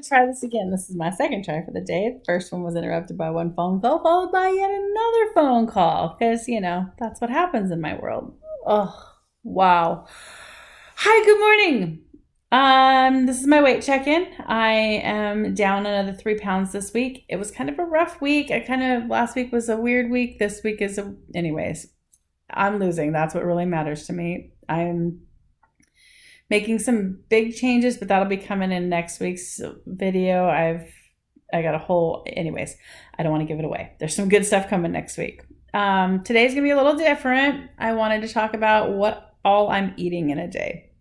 try this again. This is my second try for the day. The first one was interrupted by one phone call, followed by yet another phone call, because, that's what happens in my world. Oh, wow. Hi, good morning. This is my weight check-in. I am down another 3 pounds this week. It was kind of a rough week. Last week was a weird week. This week anyways, I'm losing. That's what really matters to me. I'm making some big changes, but that'll be coming in next week's video. I got a whole, anyways, I don't want to give it away. There's some good stuff coming next week. Today's going to be a little different. I wanted to talk about what all I'm eating in a day.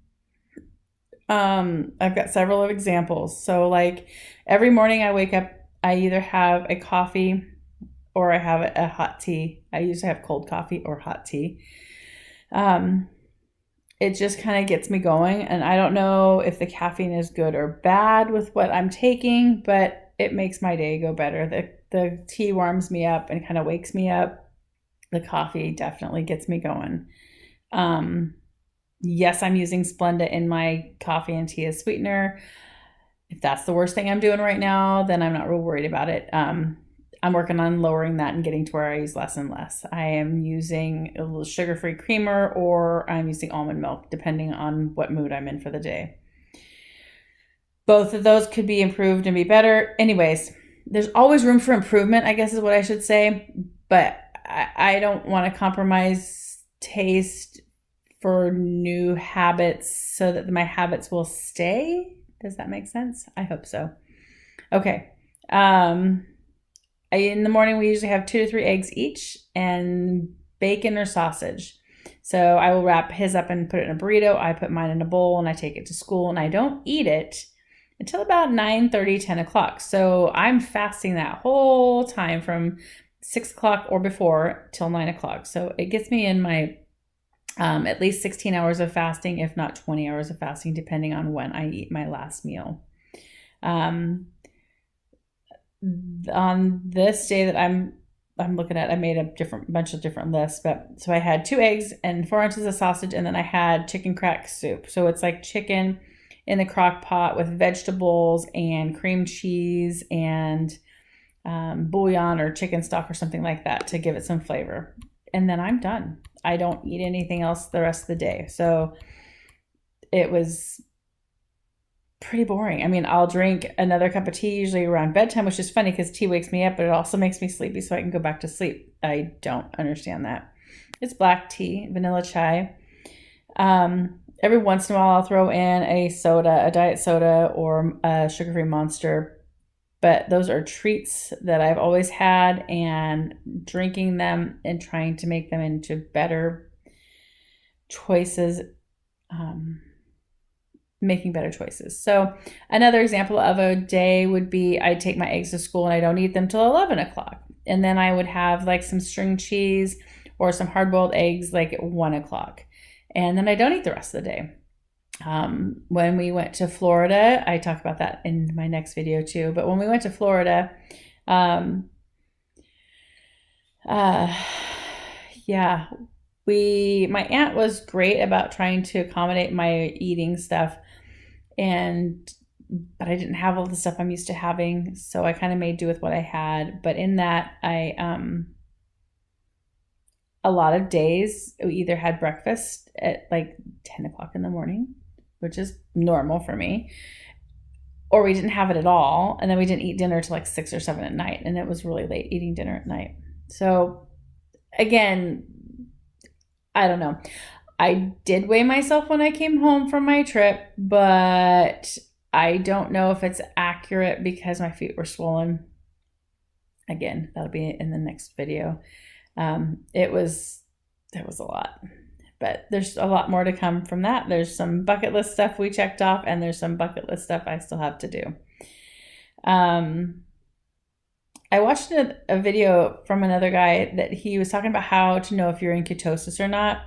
I've got several examples. So like every morning I wake up, I either have a coffee or I have a hot tea. I usually have cold coffee or hot tea. It just kind of gets me going. And I don't know if the caffeine is good or bad with what I'm taking, but it makes my day go better. The tea warms me up and kind of wakes me up. The coffee definitely gets me going. Yes, I'm using Splenda in my coffee and tea as sweetener. If that's the worst thing I'm doing right now, then I'm not real worried about it. I'm working on lowering that and getting to where I use less and less. I am using a little sugar-free creamer, or I'm using almond milk, depending on what mood I'm in for the day. Both of those could be improved and be better. Anyways, there's always room for improvement, I guess is what I should say. But I don't want to compromise taste for new habits so that my habits will stay. Does that make sense? I hope so. Okay. In the morning, we usually have 2 to 3 eggs each and bacon or sausage. So I will wrap his up and put it in a burrito. I put mine in a bowl and I take it to school, and I don't eat it until about 9:30, 10 o'clock. So I'm fasting that whole time from 6 o'clock or before till 9 o'clock. So it gets me in my at least 16 hours of fasting, if not 20 hours of fasting, depending on when I eat my last meal. On this day that I'm looking at, I made a bunch of different lists, but so I had 2 eggs and 4 ounces of sausage, and then I had chicken crack soup. So it's like chicken in the crock pot with vegetables and cream cheese and bouillon or chicken stock or something like that to give it some flavor. And then I'm done. I don't eat anything else the rest of the day. So it was pretty boring. I mean, I'll drink another cup of tea usually around bedtime, which is funny because tea wakes me up, but it also makes me sleepy so I can go back to sleep. I don't understand that. It's black tea, vanilla chai. Every once in a while I'll throw in a soda, a diet soda or a sugar-free Monster. But those are treats that I've always had, and drinking them and trying to make them into better choices, making better choices. So another example of a day would be I'd take my eggs to school and I don't eat them till 11 o'clock. And then I would have like some string cheese or some hard-boiled eggs like at 1 o'clock. And then I don't eat the rest of the day. When we went to Florida, I talk about that in my next video too, but when we went to Florida, my aunt was great about trying to accommodate my eating stuff, but I didn't have all the stuff I'm used to having. So I kind of made do with what I had. But in that, a lot of days we either had breakfast at like 10 o'clock in the morning, which is normal for me, or we didn't have it at all. And then we didn't eat dinner till like 6 or 7 at night. And it was really late eating dinner at night. So again, I don't know. I did weigh myself when I came home from my trip, but I don't know if it's accurate because my feet were swollen. Again, that'll be in the next video. It was a lot. But there's a lot more to come from that. There's some bucket list stuff we checked off, and there's some bucket list stuff I still have to do. I watched a video from another guy that he was talking about how to know if you're in ketosis or not.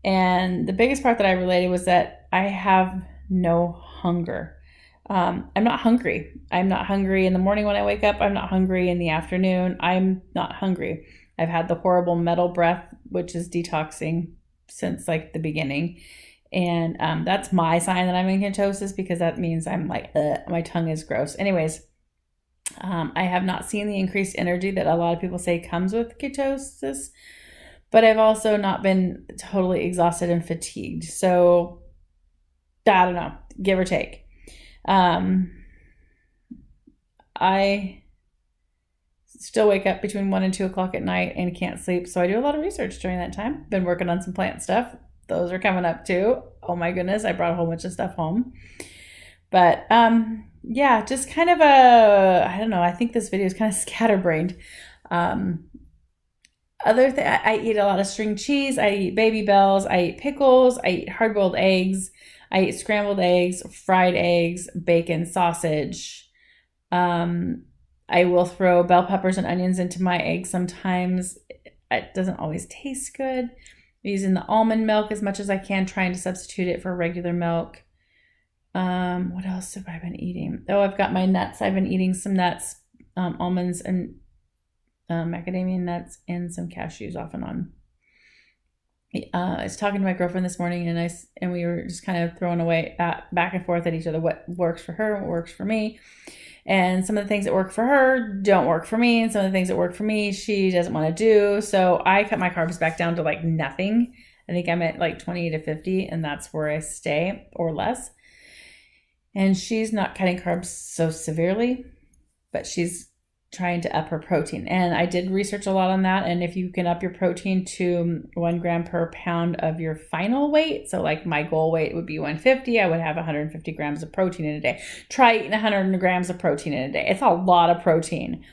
And the biggest part that I related was that I have no hunger. I'm not hungry. I'm not hungry in the morning when I wake up. I'm not hungry in the afternoon. I'm not hungry. I've had the horrible metal breath, which is detoxing since like the beginning. And that's my sign that I'm in ketosis, because that means I'm like, my tongue is gross. Anyways, I have not seen the increased energy that a lot of people say comes with ketosis, but I've also not been totally exhausted and fatigued. So I don't know, give or take. I still wake up between 1 and 2 o'clock at night and can't sleep. So I do a lot of research during that time. Been working on some plant stuff. Those are coming up too. Oh my goodness, I brought a whole bunch of stuff home. But yeah, just kind of I don't know, I think this video is kind of scatterbrained. Other thing, I eat a lot of string cheese. I eat Baby Bells. I eat pickles. I eat hard-boiled eggs. I eat scrambled eggs, fried eggs, bacon, sausage. I will throw bell peppers and onions into my eggs sometimes. It doesn't always taste good. I'm using the almond milk as much as I can, trying to substitute it for regular milk. What else have I been eating? Oh, I've got my nuts. I've been eating some nuts, almonds and macadamia nuts and some cashews off and on. I was talking to my girlfriend this morning, and we were just kind of throwing away back and forth at each other what works for her, what works for me. And some of the things that work for her don't work for me. And some of the things that work for me, she doesn't want to do. So I cut my carbs back down to like nothing. I think I'm at like 20 to 50, and that's where I stay, or less. And she's not cutting carbs so severely, but she's trying to up her protein. And I did research a lot on that. And if you can up your protein to 1 gram per pound of your final weight, so like my goal weight would be 150, I would have 150 grams of protein in a day. Try eating 100 grams of protein in a day. It's a lot of protein.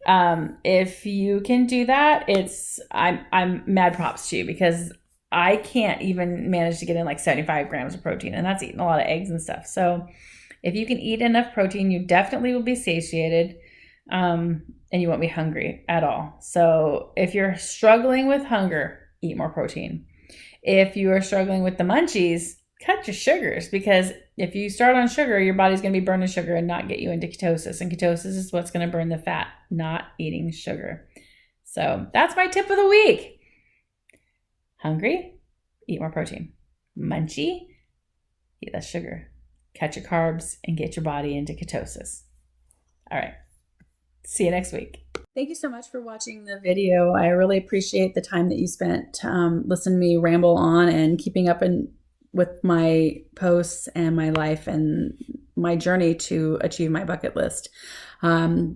If you can do that, I'm mad props to you, because I can't even manage to get in like 75 grams of protein, and that's eating a lot of eggs and stuff. So if you can eat enough protein, you definitely will be satiated. And you won't be hungry at all. So if you're struggling with hunger, eat more protein. If you are struggling with the munchies, cut your sugars, because if you start on sugar, your body's going to be burning sugar and not get you into ketosis. And ketosis is what's going to burn the fat, not eating sugar. So that's my tip of the week. Hungry? Eat more protein. Munchy? Eat less sugar. Cut your carbs and get your body into ketosis. All right. See you next week. Thank you so much for watching the video. I really appreciate the time that you spent listening to me ramble on and keeping up with my posts and my life and my journey to achieve my bucket list.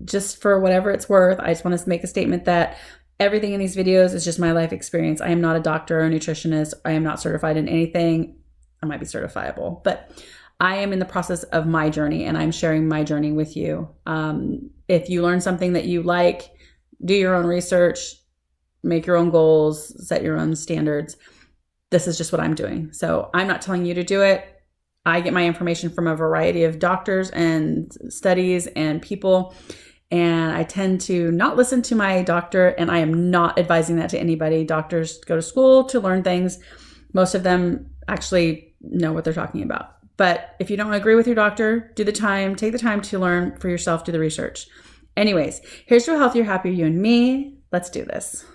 Just for whatever it's worth, I just want to make a statement that everything in these videos is just my life experience. I am not a doctor or a nutritionist. I am not certified in anything. I might be certifiable, but I am in the process of my journey, and I'm sharing my journey with you. If you learn something that you like, do your own research, make your own goals, set your own standards. This is just what I'm doing. So I'm not telling you to do it. I get my information from a variety of doctors and studies and people, and I tend to not listen to my doctor, and I am not advising that to anybody. Doctors go to school to learn things. Most of them actually know what they're talking about. But if you don't agree with your doctor, take the time to learn for yourself, do the research. Anyways, here's to a healthier, happier you and me. Let's do this.